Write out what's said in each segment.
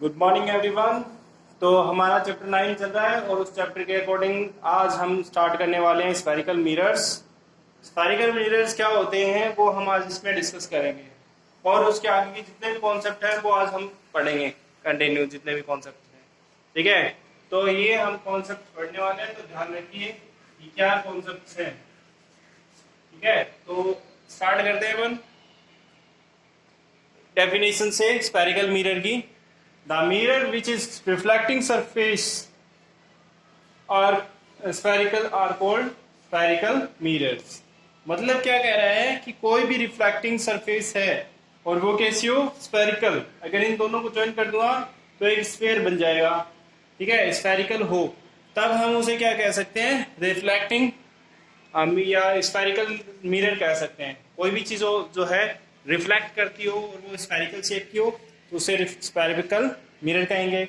Good morning everyone. तो हमारा chapter 9 चल रहा है और उस चैप्टर के अकॉर्डिंग आज हम स्टार्ट करने वाले हैं स्फेरिकल मिरर्स। स्फेरिकल मिरर्स क्या होते हैं वो हम आज इसमें डिस्कस करेंगे और उसके आगे के जितने भी कॉन्सेप्ट हैं वो आज हम पढ़ेंगे कंटिन्यू, जितने भी कॉन्सेप्ट हैं। ठीक है, तो ये हम कॉन्सेप्ट पढ़ने वाले हैं, तो ध्यान रखिए कि क्या कॉन्सेप्ट हैं। ठीक है, तो स्टार्ट करते हैं अपन डेफिनेशन से स्फेरिकल मिरर की। The mirror which is reflecting surface or spherical are called spherical mirrors। मतलब क्या कह रहा है कि कोई भी रिफ्लेक्टिंग सरफेस है और वो कैसी हो, स्फेरिकल। अगर इन दोनों को ज्वाइन कर दूंगा तो एक स्फीयर बन जाएगा। ठीक है, स्फेरिकल हो तब हम उसे क्या कह सकते हैं, रिफ्लेक्टिंग या स्फेरिकल मिरर कह सकते हैं। कोई भी चीज हो जो है रिफ्लेक्ट करती हो और वो स्फेरिकल शेप की हो तो उसे स्फेरिकल मिरर कहेंगे।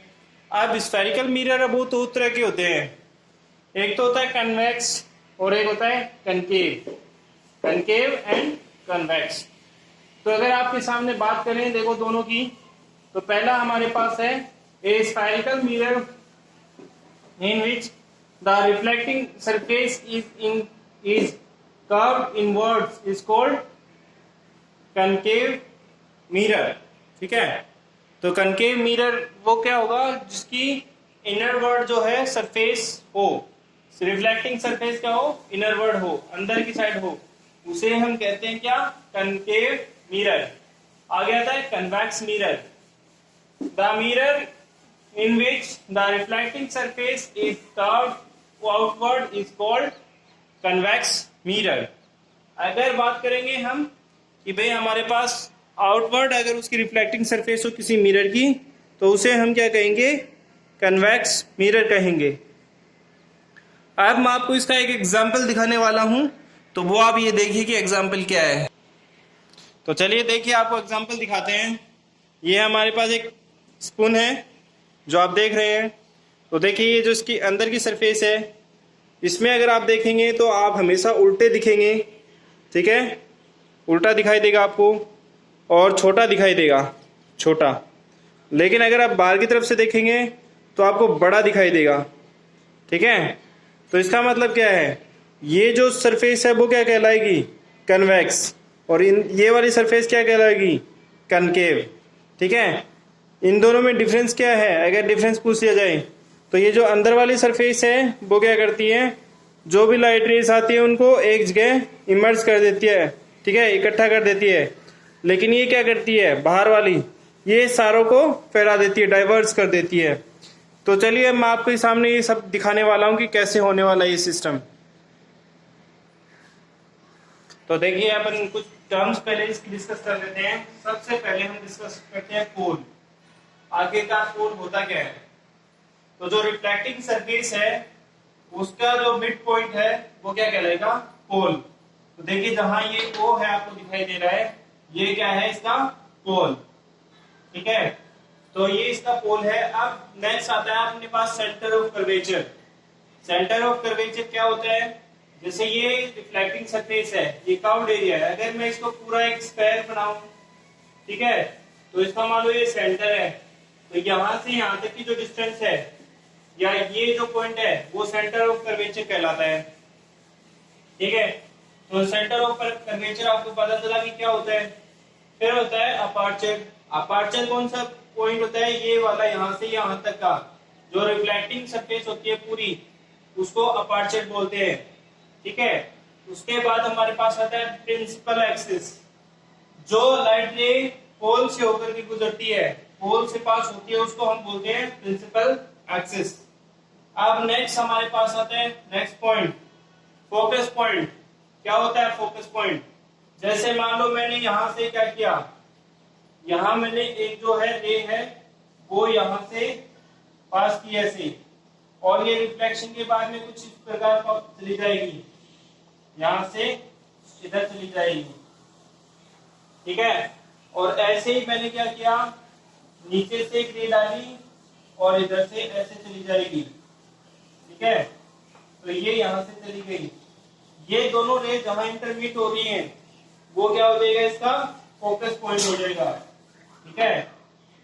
अब स्फेरिकल मिरर अब वो दो तरह के होते हैं, एक तो होता है कन्वेक्स और एक होता है कनकेव। Concave and convex. तो अगर आपके सामने बात करें देखो दोनों की, तो पहला हमारे पास है ए spherical mirror in which the reflecting surface is curved inwards is called concave mirror. ठीक है, तो कनकेव मिरर वो क्या होगा जिसकी इनर वर्ड जो है सरफेस हो, रिफ्लेक्टिंग सरफेस क्या हो, इनर वर्ड हो, अंदर की साइड हो, उसे हम कहते हैं क्या, कनकेव मिरर। आगे आता है convex mirror. The mirror in which the reflecting surface is curved outward is called convex mirror. अगर बात करेंगे हम कि भाई हमारे पास आउटवर्ड अगर उसकी रिफ्लेक्टिंग सरफेस हो किसी मिरर की तो उसे हम क्या कहेंगे, कन्वेक्स मिरर कहेंगे। अब मैं आपको इसका एक एग्जांपल दिखाने वाला हूं, तो वो आप ये देखिए कि एग्जांपल क्या है। तो चलिए देखिए आपको एग्जांपल दिखाते हैं। ये हमारे पास एक स्पून है जो आप देख रहे हैं। तो देखिए ये जो इसकी अंदर की सरफेस है, इसमें अगर आप देखेंगे तो आप हमेशा उल्टे दिखेंगे। ठीक है, उल्टा दिखाई देगा आपको और छोटा दिखाई देगा, छोटा। लेकिन अगर आप बाहर की तरफ से देखेंगे तो आपको बड़ा दिखाई देगा। ठीक है, तो इसका मतलब क्या है, ये जो सरफेस है वो क्या कहलाएगी, कन्वेक्स, और ये वाली सरफेस क्या कहलाएगी, कनकेव। ठीक है, इन दोनों में डिफरेंस क्या है, अगर डिफरेंस पूछ लिया जाए तो ये जो अंदर वाली सरफेस है वो क्या करती है, जो भी लाइट रेस आती है उनको एक जगह इमर्ज कर देती है। ठीक है, इकट्ठा कर देती है। लेकिन ये क्या करती है, बाहर वाली, ये सारों को फैला देती है, डाइवर्स कर देती है। तो चलिए मैं आपके सामने ये सब दिखाने वाला हूं कि कैसे होने वाला है ये सिस्टम। तो देखिए अपन कुछ टर्म्स पहले इसकी डिस्कस कर लेते हैं। सबसे पहले हम डिस्कस करते हैं पोल। आखिरकार पोल होता क्या है। तो जो रिफ्लेक्टिंग सरफेस है उसका जो मिड पॉइंट है वो क्या कहलाएगा, पोल। तो देखिए जहां ये ओ है आपको दिखाई दे रहा है, ये क्या है, इसका पोल। ठीक है, तो ये इसका पोल है। अब नेक्स्ट आता है अपने पास centre of curvature. Centre of curvature क्या होता है, जैसे ये रिफ्लेक्टिंग सरफेस है, ये कर्व्ड एरिया है। अगर मैं इसको पूरा एक स्क्वायर बनाऊं, ठीक है, तो इसका मान लो ये सेंटर है, तो यहां से यहां तक की जो डिस्टेंस है या ये जो पॉइंट है वो सेंटर ऑफ कर्वेचर कहलाता है। ठीक है, तो सेंटर ऑफ कर्वेचर आपको पता चला कि क्या होता है। फिर होता है अपर्चर। अपर्चर कौन सा पॉइंट होता है, ये वाला, यहां से यहां तक का जो रिफ्लेक्टिंग सरफेस होती है पूरी, उसको अपर्चर बोलते हैं। ठीक है, उसके बाद हमारे पास आता है प्रिंसिपल एक्सिस। जो लाइट रे पोल से होकर के गुजरती है, पोल से पास होती है, उसको हम बोलते हैं प्रिंसिपल एक्सिस। अब नेक्स्ट हमारे पास आता है नेक्स्ट पॉइंट, फोकस पॉइंट। क्या होता है फोकस पॉइंट, जैसे मान लो मैंने यहां से क्या किया, यहां मैंने एक जो है रे है वो यहां से पास की ऐसे, और ये रिफ्लेक्शन के बाद में कुछ इस प्रकार चली जाएगी, यहां से इधर चली जाएगी। ठीक है, और ऐसे ही मैंने क्या किया, नीचे से एक रे डाली और इधर से ऐसे चली जाएगी। ठीक है, तो ये यहां से चली गई। ये दोनों रे जहां इंटरमीट हो रही हैं वो क्या हो जाएगा, इसका फोकस पॉइंट हो जाएगा। ठीक है,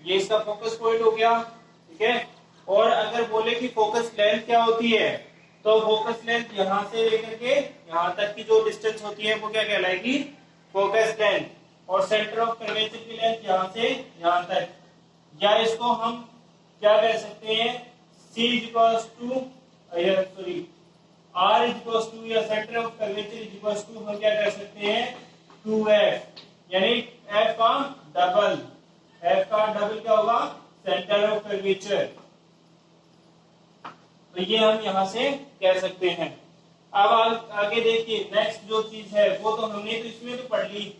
ये इसका फोकस पॉइंट हो गया, ठीक है। और अगर बोले कि फोकस लेंथ क्या होती है, तो फोकस लेंथ यहां से लेकर के यहां तक की जो डिस्टेंस होती है वो क्या कहलाएगी, फोकस लेंथ। और सेंटर ऑफ कर्वेचर की लेंथ यहां से यहां तक, या इसको हम क्या कह सकते हैं, C equals to sorry R equals to, या centre of curvature equals to हम क्या कह सकते हैं 2F, यानी F का डबल। F का डबल क्या होगा, सेंटर ऑफ कर्वेचर। तो ये हम यहां से कह सकते हैं। अब आगे देखिए, नेक्स्ट जो चीज है वो तो हमने तो इसमें तो पढ़ ली,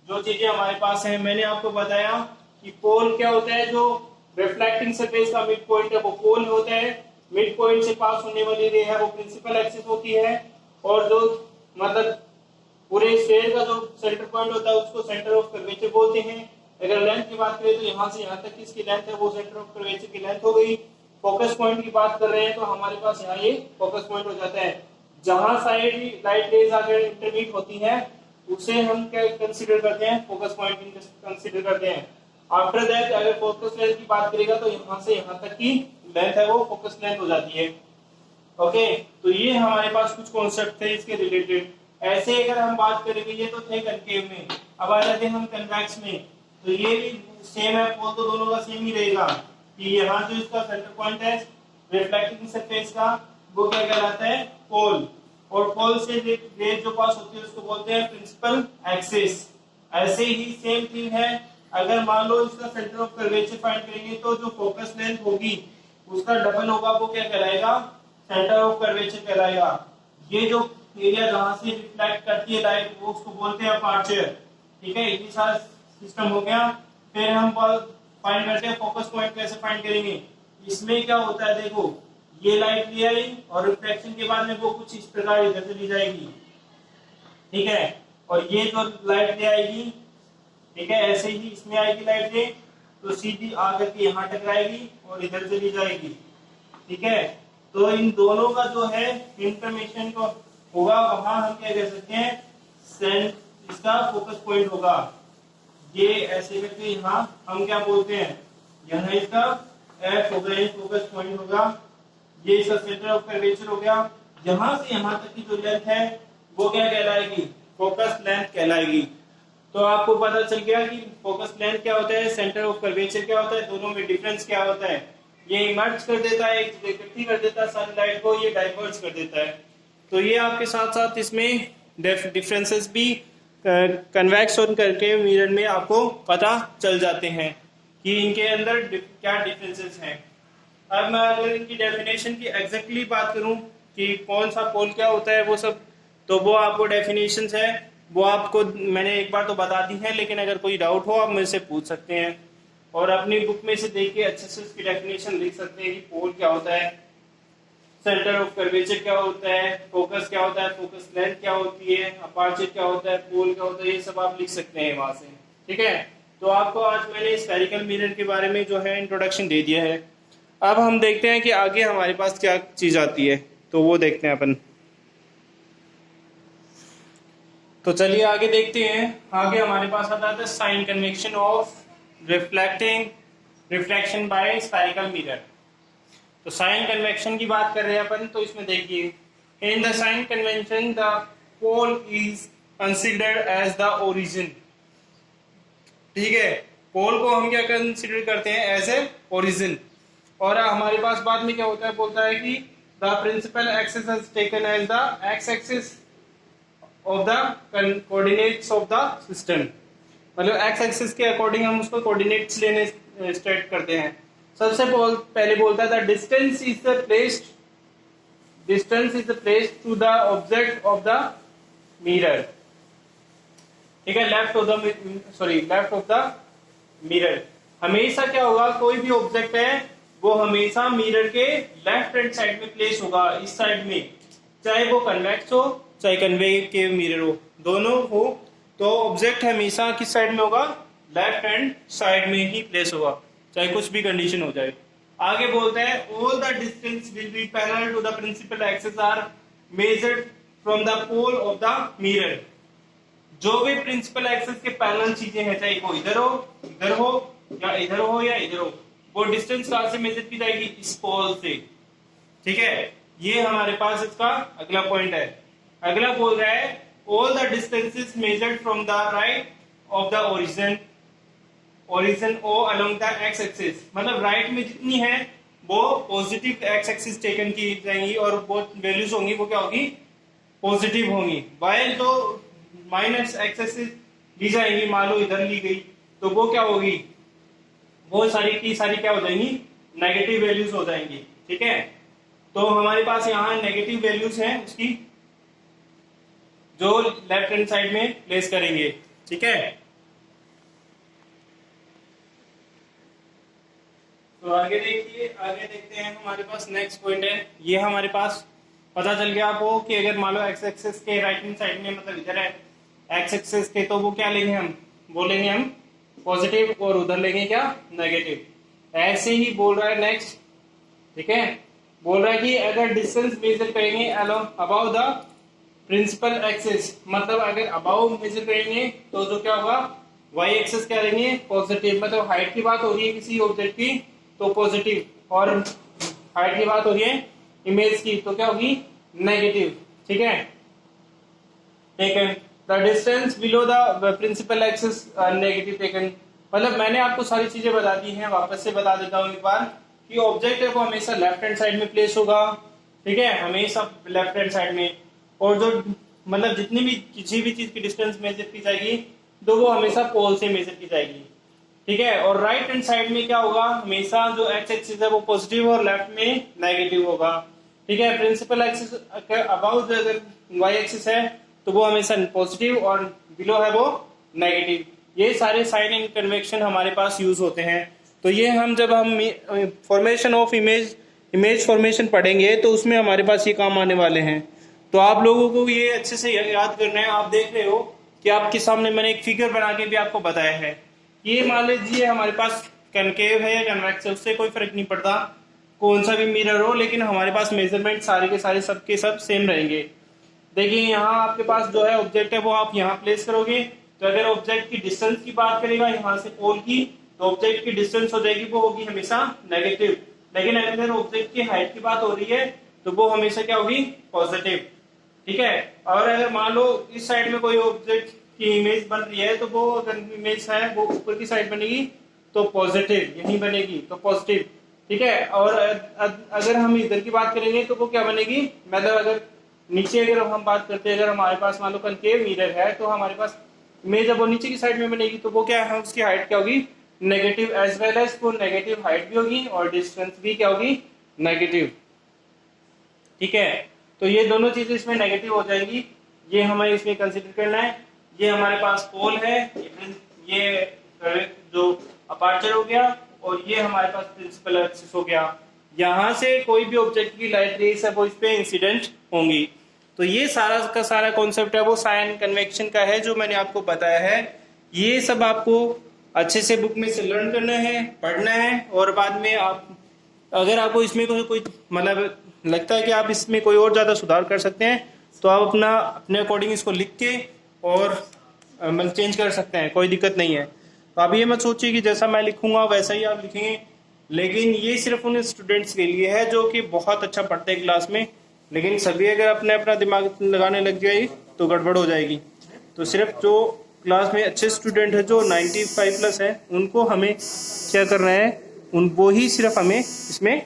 जो चीजें हमारे पास है। मैंने आपको बताया कि पोल क्या होता है, जो रिफ्लेक्टिंग सरफेस का मिड पॉइंट है वो पोल होता है। मिड पॉइंट से पास होने वाली रे है वो प्रिंसिपल एक्सिस होती है, और जो मतलब पूरे स्फीयर का जो सेंटर पॉइंट होता है उसको सेंटर ऑफ कर्वेचर बोलते हैं। अगर लेंथ की बात करें तो यहाँ से यहाँ तक की इसकी लेंथ है वो सेंटर ऑफ कर्वेचर की लेंथ हो गई। फोकस पॉइंट की बात कर रहे हैं तो हमारे पास यहाँ ये फोकस पॉइंट हो जाता है। जहां साइड लाइट रेज आकर इंटरमीट होती है उसे हम क्या कंसीडर करते हैं, फोकस पॉइंट कंसीडर करते हैं। आफ्टर दैट अगर फोकस लेंथ की बात करेगा तो यहाँ से यहाँ तक की लेंथ है वो फोकस लेंथ हो जाती है। ओके, तो ये हमारे पास कुछ कॉन्सेप्ट थे इसके रिलेटेड। ऐसे अगर हम बात करेंगे, ये तो थे कनकेव में, अब आ जाते हैं हम कन्वेक्स में। तो ये भी सेम है, पोल तो दोनों का सेम ही रहेगा कि यहाँ जो इसका सेंटर पॉइंट है रिफ्लेक्टिंग सरफेस का वो क्या कहलाता है, पोल। और पोल से रेज जो पास होती है उसको बोलते हैं प्रिंसिपल एक्सिस। ऐसे ही सेम थिंग है, अगर मान लो इसका सेंटर ऑफ कर्वेचर फाइंड करेंगे तो जो फोकस लेंथ होगी उसका डबल होगा, वो क्या कहलाएगा, सेंटर ऑफ कर्वेचर कहलाएगा। ये जो एरिया जहां से रिफ्लेक्ट करती है लाइट वो उसको बोलते हैं अपर्चर, ठीक है। ये सारा सिस्टम हो गया। फिर हम फाइंड करते हैं फोकस पॉइंट कैसे फाइंड करेंगे। इसमें क्या होता है, देखो ये लाइट ले आई और रिफ्लेक्शन के बाद में वो कुछ इस प्रकार इधर चली जाएगी, ठीक है। और ये जो लाइट ले आएगी, ठीक है, ऐसे ही इसमें आएगी लाइट ले तो सीधी आकर के यहाँ टकराएगी और इधर चली जाएगी, ठीक है। तो इन दोनों का जो है इंफॉर्मेशन को होगा, वहां हम क्या कह सकते हैं, इसका फोकस पॉइंट होगा। ये ऐसे करके यहाँ हम क्या बोलते हैं, यहाँ इसका F होगा, ये फोकस पॉइंट होगा। ये इसका सेंटर ऑफ कर्वेचर हो गया। यहाँ से यहाँ तक की जो लेंथ है वो क्या कहलाएगी, फोकस लेंथ कहलाएगी। तो आपको पता चल गया कि फोकस लेंथ क्या होता है, सेंटर ऑफ कर्वेचर क्या होता है, दोनों में डिफरेंस क्या होता है। ये इमर्ज कर देता है, इकट्ठी कर देता है सनलाइट को, ये डाइवर्ज कर देता है। तो ये आपके साथ साथ इसमें डिफरेंसेस भी कन्वेक्स और कनकेव मिरर में आपको पता चल जाते हैं कि इनके अंदर क्या डिफरेंसेस हैं। अब मैं अगर इनकी डेफिनेशन की एग्जैक्टली बात करूं कि कौन सा पोल क्या होता है वो सब, तो वो आपको डेफिनेशंस है वो आपको मैंने एक बार तो बता दी है, लेकिन अगर कोई डाउट हो आप मुझसे पूछ सकते हैं और अपनी बुक में से देख के अच्छे से उसकी डेफिनेशन लिख सकते हैं कि पोल क्या होता है, सेंटर ऑफ कर्वेचर क्या होता है, फोकस क्या होता है, फोकस लेंथ क्या होती है, अपर्चर क्या होता है, पोल क्या होता है, ये सब आप लिख सकते हैं वहां से, ठीक है। तो आपको आज मैंने स्फेरिकल मिरर के बारे में जो है इंट्रोडक्शन दे दिया है। अब हम देखते हैं कि आगे हमारे पास क्या चीज आती है, तो वो देखते हैं अपन। तो चलिए आगे देखते हैं। आगे हमारे पास आता है sign convention of reflection by spherical mirror. तो साइन कन्वेक्शन की बात कर रहे हैं अपन, तो इसमें देखिए, in the sign convention the pole is considered as the origin, ठीक है। पोल को हम क्या कंसिडर करते हैं, एज ए ओरिजिन। और हमारे पास बाद में क्या होता है, बोलता है कि the principal axis is taken as the x axis of the coordinates of the system, मतलब एक्स एक्सिस के अकॉर्डिंग हम उसको कोऑर्डिनेट्स लेने स्टार्ट करते हैं। सबसे पहले बोलता है the distance is the placed to the object of the mirror, ठीक है, लेफ्ट ऑफ द मिरर। हमेशा क्या होगा, कोई भी ऑब्जेक्ट है वो हमेशा मिरर के लेफ्ट हैंड साइड में प्लेस होगा, इस साइड में, चाहे वो कन्वेक्स हो चाहे कन्वेक्टिव मिरर हो, दोनों हो, तो ऑब्जेक्ट हमेशा किस साइड में होगा, लेफ्ट हैंड साइड में ही प्लेस होगा, चाहे कुछ भी कंडीशन हो जाए। आगे बोलते हैं all the distance will be parallel to the principal axis are measured from the pole of the mirror. जो भी प्रिंसिपल एक्सिस के पैरेलल चीजें हैं, चाहे वो इधर हो या इधर हो या इधर हो, वो डिस्टेंस कहां से मेजर की जाएगी, इस पोल से। ठीक है, ये हमारे पास इसका अगला पॉइंट है। अगला बोल रहा है all the distances measured from the right of the origin O along the x axis, मतलब राइट में जितनी है वो पॉजिटिव एक्स एक्सिस टेकन की जाएंगी और वो वैल्यूज होंगी वो क्या होगी, पॉजिटिव होंगी। वाइल तो माइनस एक्स एक्सिस ली जाएंगी, मान लो इधर ली गई तो वो क्या होगी, वो सारी की सारी क्या हो जाएंगी, नेगेटिव वैल्यूज हो जाएंगी। ठीक है, तो हमारे पास यहाँ नेगेटिव वैल्यूज हैं उसकी, जो लेफ्ट हैंड साइड में प्लेस करेंगे। ठीक है, तो आगे देखिए, आगे देखते हैं, हमारे पास नेक्स्ट पॉइंट है। ये हमारे पास पता चल गया आपको कि अगर मान लो एक्स एक्सिस के राइट हैंड साइड में, मतलब इधर है एक्स एक्सिस के, तो वो क्या लेंगे हम, वो लेंगे हम पॉजिटिव और उधर लेंगे क्या, नेगेटिव। ऐसे ही बोल रहा है नेक्स्ट। ठीक है, बोल रहा है कि अगर डिस्टेंस मेजर करेंगे अबाउ द प्रिंसिपल एक्सिस, मतलब अगर अबाउ मेजर करेंगे तो जो क्या होगा, वाई एक्सिस क्या लेंगे, पॉजिटिव। मतलब हाइट की बात हो रही है किसी ऑब्जेक्ट की तो पॉजिटिव, और हाइट की बात हो रही है इमेज की तो क्या होगी, नेगेटिव। ठीक है, taken the distance below the principal axis negative taken. मतलब मैंने आपको सारी चीजें बता दी हैं, वापस से बता देता हूँ एक बार कि ऑब्जेक्ट है वो हमेशा लेफ्ट हैंड साइड में प्लेस होगा। ठीक है, हमेशा लेफ्ट हैंड साइड में, और जो मतलब जितनी भी किसी भी चीज की डिस्टेंस मेजर की जाएगी तो वो हमेशा पोल से मेजर की जाएगी। ठीक है, और राइट हैंड साइड में क्या होगा, हमेशा जो एक्स एक्सिस है वो पॉजिटिव और लेफ्ट में नेगेटिव होगा। ठीक है, प्रिंसिपल एक्सिस अबाउट अगर वाई एक्सिस है तो वो हमेशा पॉजिटिव और बिलो है वो नेगेटिव। ये सारे साइन एंड कन्वेक्शन हमारे पास यूज होते हैं। तो ये हम जब हम फॉर्मेशन ऑफ इमेज फॉर्मेशन पढ़ेंगे तो उसमें हमारे पास ये काम आने वाले हैं। तो आप लोगों को ये अच्छे से याद करना है। आप देख रहे हो कि आपके सामने मैंने एक फिगर बना के भी आपको बताया है। ये मान लीजिए हमारे पास कनकेव है या कन्वेक्स है, उससे कोई फर्क नहीं पड़ता कौन सा भी मिरर हो, लेकिन हमारे पास मेजरमेंट सारे के सारे सबके सब सेम रहेंगे। देखिए यहाँ आपके पास जो है ऑब्जेक्ट है वो आप यहाँ प्लेस करोगे, तो अगर ऑब्जेक्ट की डिस्टेंस की बात करेगा यहाँ से पोल की, तो ऑब्जेक्ट की डिस्टेंस हो जाएगी वो होगी हमेशा नेगेटिव। लेकिन अगर ऑब्जेक्ट की हाइट की बात हो रही है तो वो हमेशा क्या होगी, पॉजिटिव। ठीक है, और अगर मान लो इस साइड में कोई ऑब्जेक्ट की इमेज बन रही है तो वो अगर इमेज है वो ऊपर की साइड बनेगी तो पॉजिटिव, यही बनेगी तो पॉजिटिव। ठीक है, और अगर हम इधर की बात करेंगे तो वो क्या बनेगी, मतलब अगर नीचे अगर हम बात करते हैं, अगर हमारे पास मान लो कनकेव मिरर है तो हमारे पास इमेज जब वो नीचे की साइड में बनेगी तो वो क्या है, उसकी हाइट क्या होगी, नेगेटिव, एज वेल एज वो नेगेटिव हाइट भी होगी और डिस्टेंस भी क्या होगी, नेगेटिव। ठीक है, तो ये दोनों चीजें इसमें नेगेटिव हो जाएंगी, ये हमें इसमें कंसिडर करना है। ये हमारे पास पोल है, ये जो अपर्चर हो गया, और ये हमारे पास प्रिंसिपल एक्सिस हो गया। यहाँ से कोई भी ऑब्जेक्ट की लाइट रेस है वो इस पे इंसिडेंट होंगी। तो ये सारा का सारा कॉन्सेप्ट है वो साइन कन्वेक्शन का है जो मैंने आपको बताया है। ये सब आपको अच्छे से बुक में से लर्न करना है, पढ़ना है, और बाद में आप अगर आपको इसमें कोई मतलब लगता है कि आप इसमें कोई और ज़्यादा सुधार कर सकते हैं तो आप अपने अकॉर्डिंग इसको लिख के और मतलब चेंज कर सकते हैं, कोई दिक्कत नहीं है। तो आप ये मत सोचिए कि जैसा मैं लिखूंगा वैसा ही आप लिखेंगे, लेकिन ये सिर्फ उन स्टूडेंट्स के लिए है जो कि बहुत अच्छा पढ़ते हैं क्लास में, लेकिन सभी अगर अपना दिमाग लगाने लग जाए तो गड़बड़ हो जाएगी। तो सिर्फ जो क्लास में अच्छे स्टूडेंट है जो 95+ है उनको हमें क्या करना है, वो ही सिर्फ हमें इसमें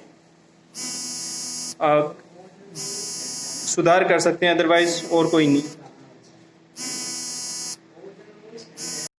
सुधार कर सकते हैं, अदरवाइज और कोई नहीं।